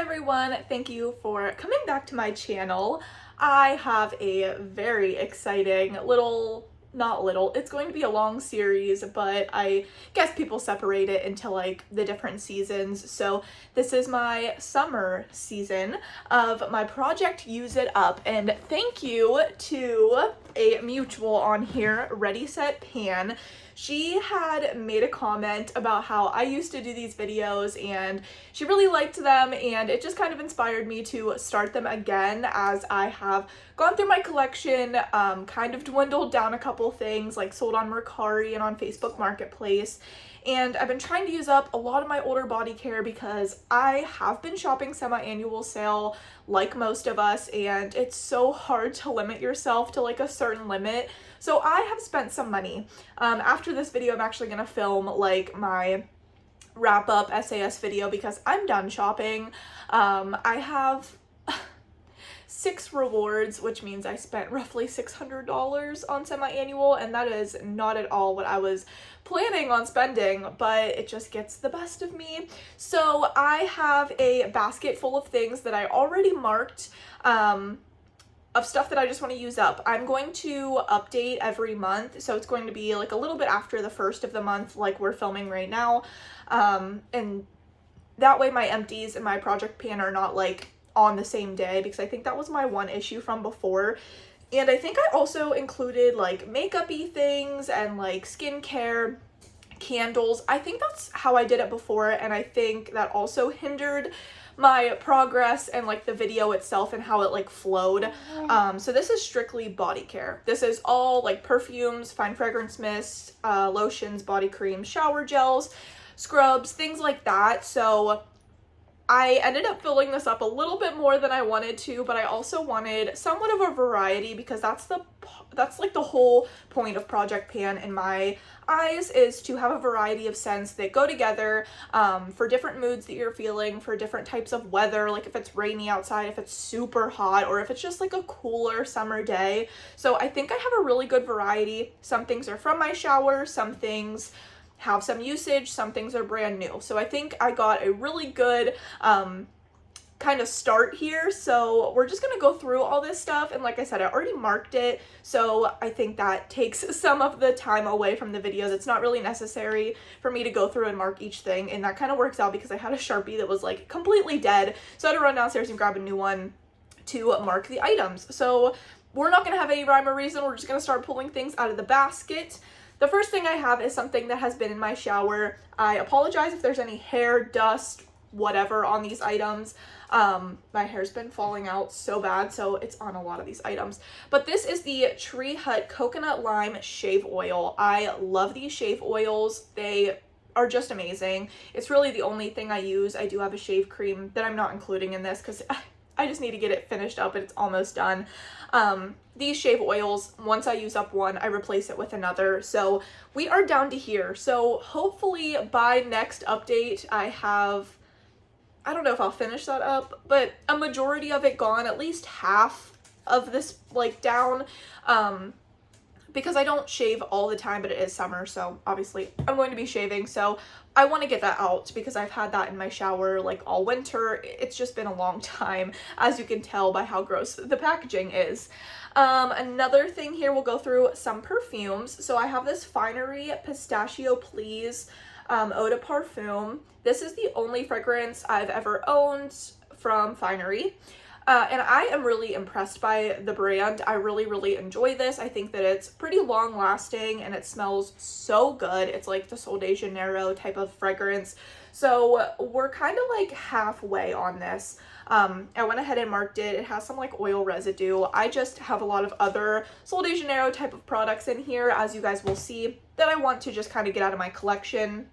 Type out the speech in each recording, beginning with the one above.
everyone, thank you for coming back to my channel. I have a very exciting it's going to be a long series, but I guess people separate it into like the different seasons. So this is my summer season of my project Use It Up, and thank you to a mutual on here, Ready Set Pan. She had made a comment about how I used to do these videos and she really liked them, and it just kind of inspired me to start them again as I have gone through my collection, kind of dwindled down a couple things, like sold on Mercari and on Facebook Marketplace. And I've been trying to use up a lot of my older body care because I have been shopping semi-annual sale like most of us, and it's so hard to limit yourself to like a certain limit. So I have spent some money. After this video, I'm actually gonna film like my wrap up SAS video because I'm done shopping. I have 6 rewards, which means I spent roughly $600 on semi-annual, and that is not at all what I was planning on spending, but it just gets the best of me. So I have a basket full of things that I already marked, of stuff that I just want to use up. I'm going to update every month, so it's going to be like a little bit after the first of the month, like we're filming right now, and that way my empties and my project pan are not like on the same day, because I think that was my one issue from before. And I think I also included like makeup-y things and like skincare, candles. I think that's how I did it before, and I think that also hindered my progress and like the video itself and how it like flowed. So this is strictly body care. This is all like perfumes, fine fragrance mists, lotions, body creams, shower gels, scrubs, things like that. So I ended up filling this up a little bit more than I wanted to, but I also wanted somewhat of a variety because that's like the whole point of Project Pan in my eyes, is to have a variety of scents that go together for different moods that you're feeling, for different types of weather, like if it's rainy outside, if it's super hot, or if it's just like a cooler summer day. So I think I have a really good variety. Some things are from my shower, some things have some usage, some things are brand new. So I think I got a really good kind of start here. So we're just gonna go through all this stuff, and like I said, I already marked it, so I think that takes some of the time away from the videos. It's not really necessary for me to go through and mark each thing, and that kind of works out because I had a Sharpie that was like completely dead, so I had to run downstairs and grab a new one to mark the items. So we're not gonna have any rhyme or reason, we're just gonna start pulling things out of the basket. The first thing I have is something that has been in my shower. I apologize if there's any hair, dust, whatever on these items. My hair's been falling out so bad, so it's on a lot of these items. But this is the Tree Hut Coconut Lime Shave Oil. I love these shave oils. They are just amazing. It's really the only thing I use. I do have a shave cream that I'm not including in this because I just need to get it finished up and it's almost done. These shave oils, once I use up one, I replace it with another. So we are down to here. So hopefully by next update, I don't know if I'll finish that up, but a majority of it gone, at least half of this like down, because I don't shave all the time, but it is summer, so obviously I'm going to be shaving, so I want to get that out because I've had that in my shower like all winter. It's just been a long time, as you can tell by how gross the packaging is. Another thing here, we'll go through some perfumes. So I have this Finery Pistachio Please Eau de Parfum. This is the only fragrance I've ever owned from Finery. And I am really impressed by the brand. I really enjoy this. I think that it's pretty long lasting and it smells so good. It's like the Sol de Janeiro type of fragrance. So we're kind of like halfway on this. I went ahead and marked it. It has some like oil residue. I just have a lot of other Sol de Janeiro type of products in here, as you guys will see, that I want to just kind of get out of my collection.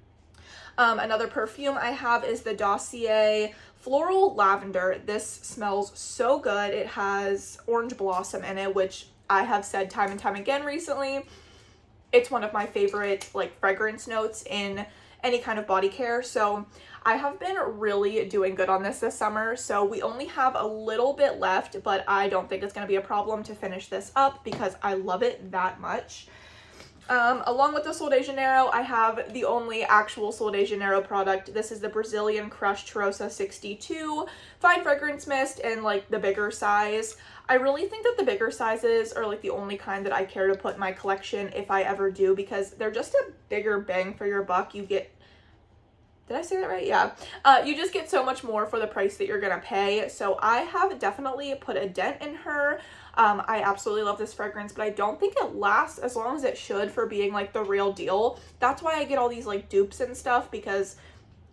Another perfume I have is the Dossier Floral Lavender. This smells so good. It has orange blossom in it, which I have said time and time again recently. It's one of my favorite like fragrance notes in any kind of body care. So I have been really doing good on this summer. So we only have a little bit left, but I don't think it's going to be a problem to finish this up because I love it that much. Along with the Sol de Janeiro, I have the only actual Sol de Janeiro product. This is the Brazilian Crushed Rosa 62 Fine Fragrance Mist in like the bigger size. I really think that the bigger sizes are like the only kind that I care to put in my collection if I ever do, because they're just a bigger bang for your buck. You get, did I say that right? Yeah. You just get so much more for the price that you're gonna pay. So I have definitely put a dent in her. I absolutely love this fragrance, but I don't think it lasts as long as it should for being like the real deal. That's why I get all these like dupes and stuff, because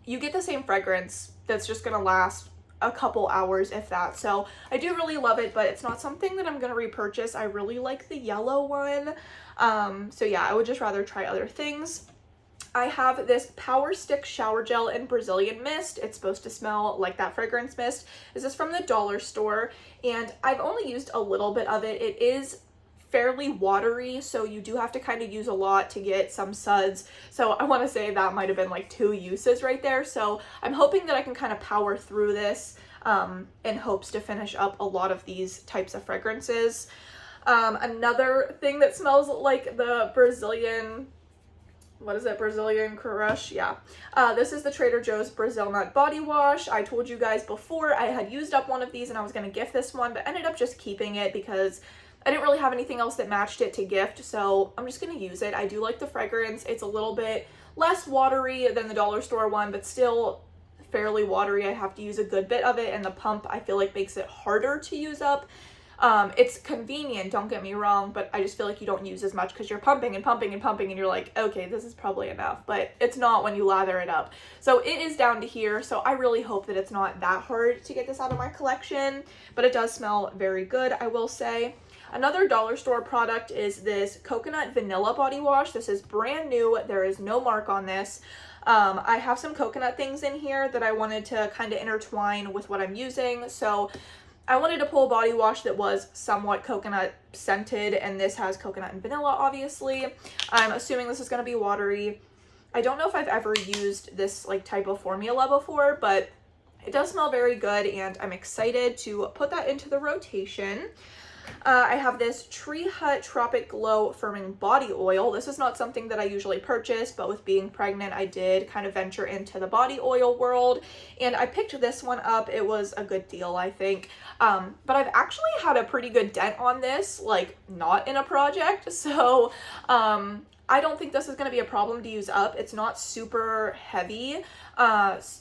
you get the same fragrance that's just gonna last a couple hours if that. So I do really love it, but it's not something that I'm gonna repurchase. I really like the yellow one. So yeah, I would just rather try other things. I have this Power Stick Shower Gel in Brazilian Mist. It's supposed to smell like that fragrance mist. This is from the dollar store, and I've only used a little bit of it. It is fairly watery, so you do have to kind of use a lot to get some suds. So I want to say that might have been like 2 uses right there. So I'm hoping that I can kind of power through this in hopes to finish up a lot of these types of fragrances. Another thing that smells like the Brazilian, what is it? Brazilian Crush? Yeah. This is the Trader Joe's Brazil Nut Body Wash. I told you guys before I had used up one of these and I was going to gift this one, but ended up just keeping it because I didn't really have anything else that matched it to gift, so I'm just going to use it. I do like the fragrance. It's a little bit less watery than the dollar store one, but still fairly watery. I have to use a good bit of it, and the pump I feel like makes it harder to use up. It's convenient, don't get me wrong, but I just feel like you don't use as much because you're pumping and pumping and pumping and you're like, okay, this is probably enough, but it's not when you lather it up. So it is down to here, so I really hope that it's not that hard to get this out of my collection, but it does smell very good, I will say. Another dollar store product is this Coconut Vanilla Body Wash. This is brand new. There is no mark on this. I have some coconut things in here that I wanted to kind of intertwine with what I'm using, so I wanted to pull a body wash that was somewhat coconut scented, and this has coconut and vanilla, obviously. I'm assuming this is going to be watery. I don't know if I've ever used this like type of formula before, but it does smell very good, and I'm excited to put that into the rotation. I have this Tree Hut Tropic Glow Firming Body Oil. This is not something that I usually purchase, but with being pregnant, I did kind of venture into the body oil world, and I picked this one up. It was a good deal, I think. But I've actually had a pretty good dent on this, like not in a project, so I don't think this is going to be a problem to use up. It's not super heavy,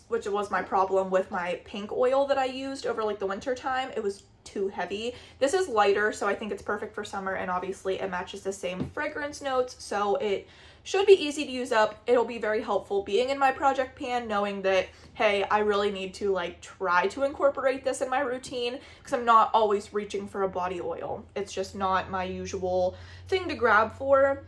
which was my problem with my pink oil that I used over like the winter time. It was too heavy. This is lighter, so I think it's perfect for summer, and obviously it matches the same fragrance notes, so it should be easy to use up. It'll be very helpful being in my project pan, knowing that, hey, I really need to like try to incorporate this in my routine, because I'm not always reaching for a body oil. It's just not my usual thing to grab for.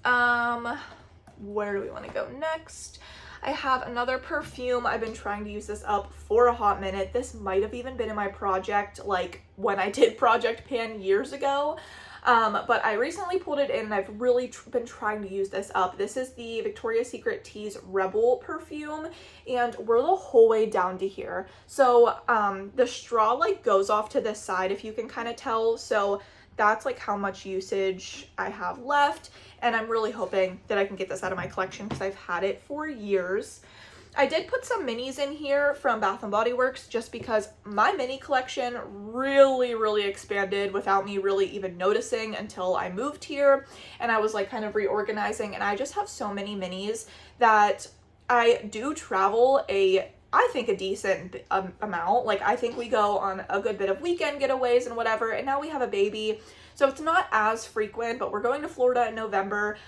Where do we want to go next? I have another perfume. I've been trying to use this up for a hot minute. This might have even been in my project, like when I did Project Pan years ago. But I recently pulled it in, and I've really been trying to use this up. This is the Victoria's Secret Tease Rebel perfume, and we're the whole way down to here. So the straw like goes off to this side, if you can kind of tell. So that's like how much usage I have left, and I'm really hoping that I can get this out of my collection because I've had it for years. I did put some minis in here from Bath & Body Works just because my mini collection really expanded without me really even noticing until I moved here, and I was like kind of reorganizing, and I just have so many minis that I do travel I think a decent amount. Like I think we go on a good bit of weekend getaways and whatever, and now we have a baby, so it's not as frequent, but we're going to Florida in November.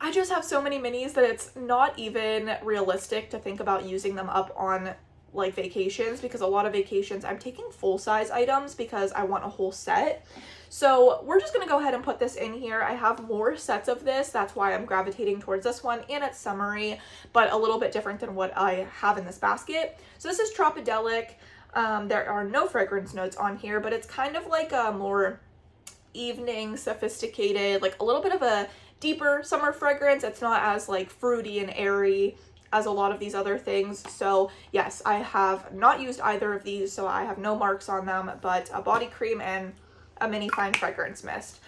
I just have so many minis that it's not even realistic to think about using them up on like vacations, because a lot of vacations I'm taking full-size items because I want a whole set. So we're just gonna go ahead and put this in here. I have more sets of this, that's why I'm gravitating towards this one, and it's summery, but a little bit different than what I have in this basket. So this is Tropidelic. There are no fragrance notes on here, but it's kind of like a more evening, sophisticated, like a little bit of a deeper summer fragrance. It's not as like fruity and airy as a lot of these other things. So yes, I have not used either of these, so I have no marks on them, but a body cream and a mini fine fragrance mist.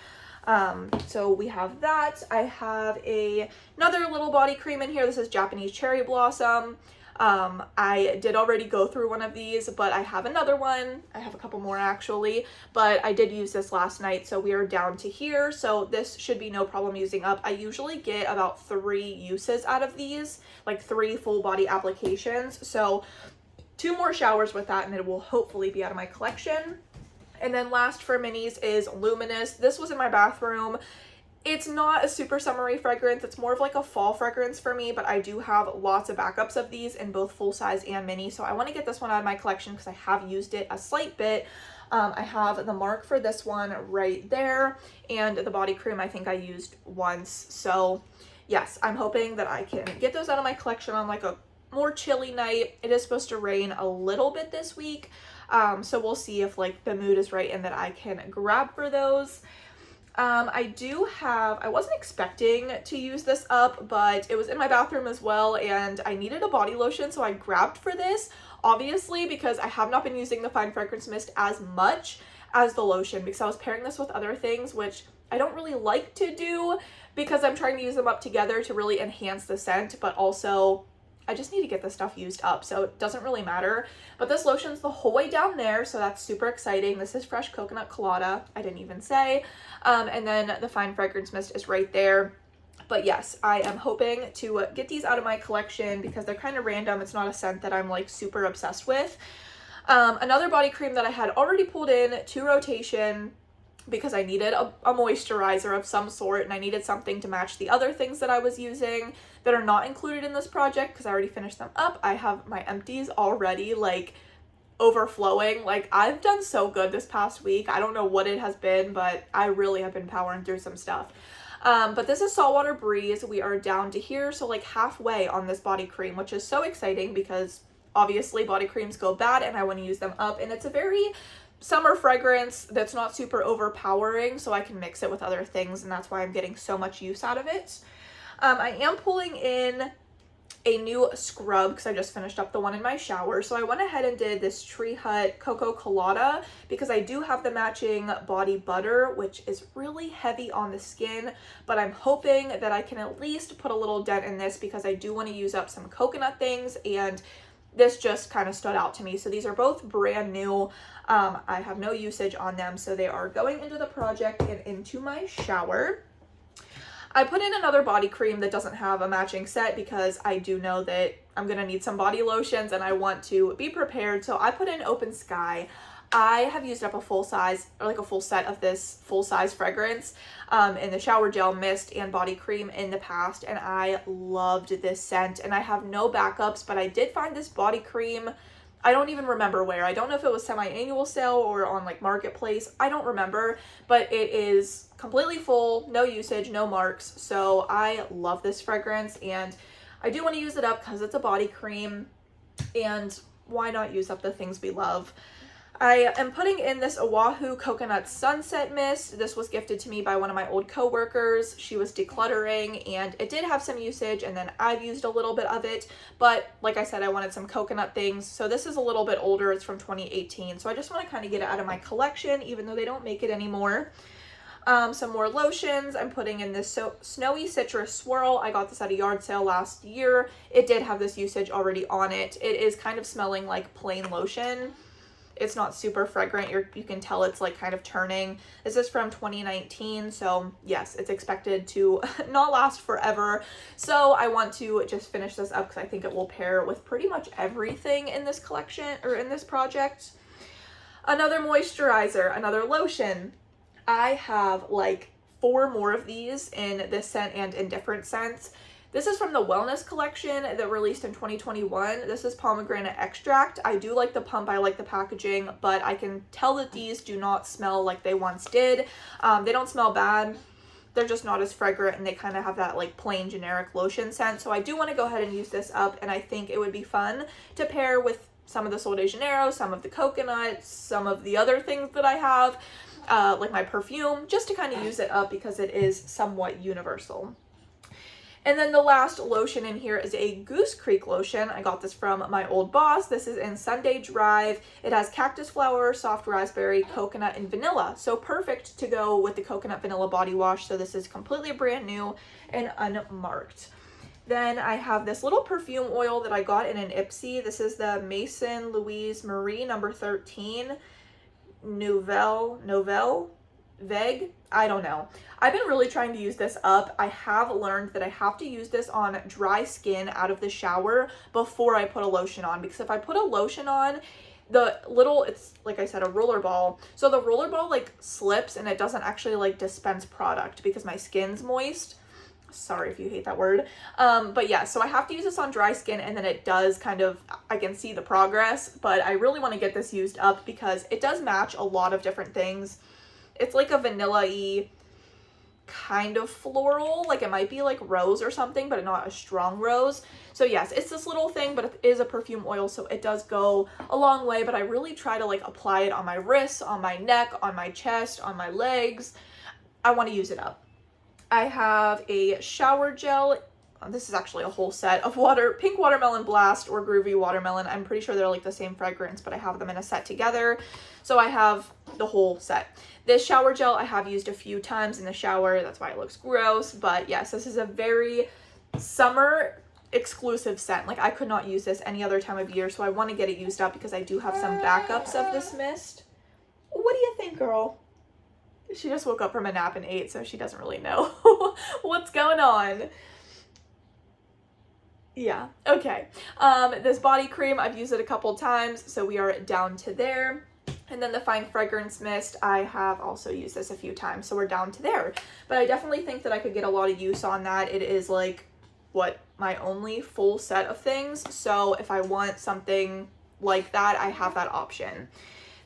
So we have that. I have another little body cream in here. This is Japanese Cherry Blossom. I did already go through one of these, but I have another one. I have a couple more actually, but I did use this last night, so we are down to here. So this should be no problem using up. I usually get about 3 uses out of these, like 3 full body applications. So 2 more showers with that and it will hopefully be out of my collection. And then last for minis is Luminous. This was in my bathroom. It's not a super summery fragrance. It's more of like a fall fragrance for me, but I do have lots of backups of these in both full size and mini. So I want to get this one out of my collection because I have used it a slight bit. I have the mark for this one right there, and the body cream I think I used once. So yes, I'm hoping that I can get those out of my collection on like a more chilly night. It is supposed to rain a little bit this week. So we'll see if like the mood is right and that I can grab for those. I wasn't expecting to use this up, but it was in my bathroom as well and I needed a body lotion, so I grabbed for this, obviously because I have not been using the Fine Fragrance Mist as much as the lotion because I was pairing this with other things, which I don't really like to do because I'm trying to use them up together to really enhance the scent, but also I just need to get this stuff used up, so it doesn't really matter. But this lotion's the whole way down there, so that's super exciting. This is Fresh Coconut Colada, I didn't even say. And then the Fine Fragrance Mist is right there. But yes, I am hoping to get these out of my collection because they're kind of random. It's not a scent that I'm like super obsessed with. Another body cream that I had already pulled in to rotation because I needed a moisturizer of some sort and I needed something to match the other things that I was using that are not included in this project because I already finished them up. I have my empties already like overflowing. Like I've done so good this past week. I don't know what it has been, but I really have been powering through some stuff. But this is Saltwater Breeze. We are down to here, so like halfway on this body cream, which is so exciting because obviously body creams go bad and I want to use them up, and it's a very summer fragrance that's not super overpowering, so I can mix it with other things, and that's why I'm getting so much use out of it. I am pulling in a new scrub because I just finished up the one in my shower, so I went ahead and did this Tree Hut Cocoa Colada because I do have the matching body butter, which is really heavy on the skin, but I'm hoping that I can at least put a little dent in this because I do want to use up some coconut things, and this just kind of stood out to me. So these are both brand new. I have no usage on them, so they are going into the project and into my shower. I put in another body cream that doesn't have a matching set because I do know that I'm gonna need some body lotions and I want to be prepared. So I put in Open Sky. I have used up a full size, or like a full set of this full size fragrance in the shower gel, mist, and body cream in the past, and I loved this scent. And I have no backups, but I did find this body cream, I don't even remember where. I don't know if it was semi-annual sale or on like Marketplace. I don't remember, but it is completely full, no usage, no marks. So I love this fragrance and I do want to use it up because it's a body cream, and why not use up the things we love? I am putting in this Oahu Coconut Sunset Mist. This was gifted to me by one of my old coworkers. She was decluttering and it did have some usage, and then I've used a little bit of it, but like I said, I wanted some coconut things. So this is a little bit older. It's from 2018. So I just want to kind of get it out of my collection, even though they don't make it anymore. Some more lotions. I'm putting in this Snowy Citrus Swirl. I got this at a yard sale last year. It did have this usage already on it. It is kind of smelling like plain lotion. It's not super fragrant. You can tell it's like kind of turning. This is from 2019. So yes, it's expected to not last forever. So I want to just finish this up because I think it will pair with pretty much everything in this collection or in this project. Another moisturizer, another lotion. I have like 4 more of these in this scent and in different scents. This is from the Wellness collection that released in 2021. This is pomegranate extract. I do like the pump, I like the packaging, but I can tell that these do not smell like they once did. They don't smell bad. They're just not as fragrant, and they kind of have that like plain generic lotion scent. So I do want to go ahead and use this up, and I think it would be fun to pair with some of the Sol de Janeiro, some of the coconut, some of the other things that I have, like my perfume, just to kind of use it up because it is somewhat universal. And then the last lotion in here is a Goose Creek lotion. I got this from my old boss. This is in Sunday Drive. It has cactus flower, soft raspberry, coconut, and vanilla. So perfect to go with the coconut vanilla body wash. So this is completely brand new and unmarked. Then I have this little perfume oil that I got in an Ipsy. This is the Maison Louise Marie number 13 Nouvelle Vague. I don't know. I've been really trying to use this up. I have learned that I have to use this on dry skin out of the shower before I put a lotion on, because if I put a lotion on, it's like I said, a roller ball. So the roller ball like slips and it doesn't actually like dispense product because my skin's moist. Sorry if you hate that word. But yeah, so I have to use this on dry skin, and then it does kind of, I can see the progress, but I really want to get this used up because it does match a lot of different things. It's like a vanilla-y kind of floral, like it might be like rose or something, but not a strong rose. So yes, it's this little thing, but it is a perfume oil, so it does go a long way, but I really try to like apply it on my wrists, on my neck, on my chest, on my legs. I want to use it up. I have a shower gel. This is actually a whole set of Pink Watermelon Blast or Groovy Watermelon. I'm pretty sure they're like the same fragrance, but I have them in a set together. So I have the whole set. This shower gel I have used a few times in the shower. That's why it looks gross. But yes, this is a very summer exclusive scent. Like I could not use this any other time of year. So I want to get it used up because I do have some backups of this mist. What do you think, girl? She just woke up from a nap and ate, so she doesn't really know what's going on. Yeah, okay. This body cream, I've used it a couple times, so we are down to there. And then the Fine Fragrance Mist, I have also used this a few times, so we're down to there. But I definitely think that I could get a lot of use on that. It is like, my only full set of things. So if I want something like that, I have that option.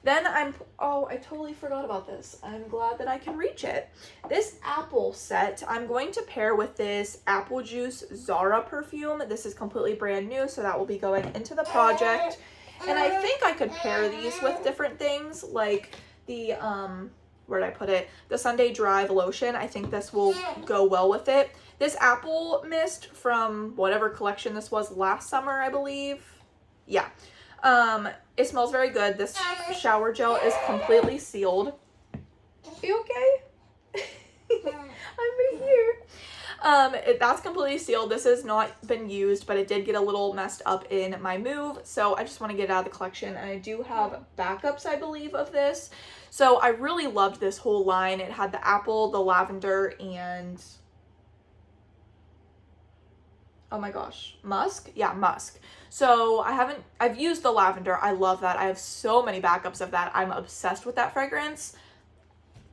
Then oh, I totally forgot about this. I'm glad that I can reach it. This apple set, I'm going to pair with this Apple Juice Zara perfume. This is completely brand new, so that will be going into the project. And I think I could pair these with different things, like the, where did I put it? The Sunday Drive lotion. I think this will go well with it. This apple mist from whatever collection this was last summer, I believe. Yeah. It smells very good. This shower gel is completely sealed. Are you okay? I'm right here. That's completely sealed. This has not been used, but it did get a little messed up in my move. So I just want to get it out of the collection. And I do have backups, I believe, of this. So I really loved this whole line. It had the apple, the lavender, and oh my gosh, musk? Yeah, musk. So I've used the lavender. I love that. I have so many backups of that. I'm obsessed with that fragrance.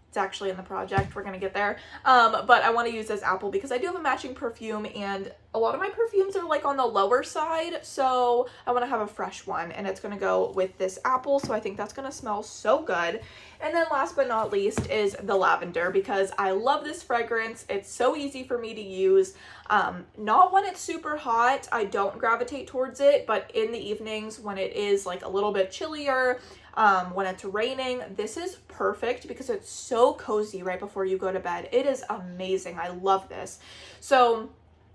It's actually in the project. We're gonna get there. But I want to use this apple because I do have a matching perfume, and a lot of my perfumes are like on the lower side. So I want to have a fresh one, and it's gonna go with this apple. So I think that's gonna smell so good. And then last but not least is the lavender, because I love this fragrance. It's so easy for me to use. Not when it's super hot, I don't gravitate towards it, but in the evenings when it is like a little bit chillier, when it's raining, this is perfect because it's so cozy right before you go to bed. It is amazing. I love this. So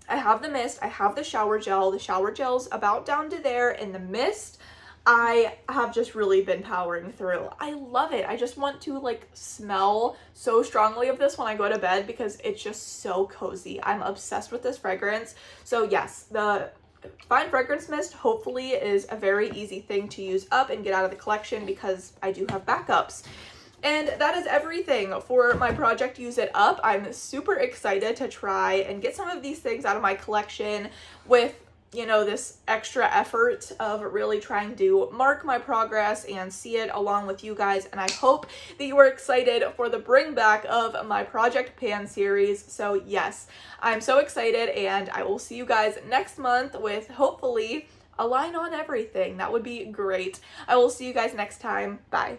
I have the mist, I have the shower gel. The shower gel's about down to there, and the mist I have just really been powering through. I love it. I just want to like smell so strongly of this when I go to bed because it's just so cozy. I'm obsessed with this fragrance. So yes, the Fine Fragrance Mist hopefully is a very easy thing to use up and get out of the collection because I do have backups. And that is everything for my project Use It Up. I'm super excited to try and get some of these things out of my collection with, you know, this extra effort of really trying to mark my progress and see it along with you guys. And I hope that you are excited for the bring back of my Project Pan series. So yes, I'm so excited, and I will see you guys next month with hopefully a line on everything. That would be great. I will see you guys next time. Bye.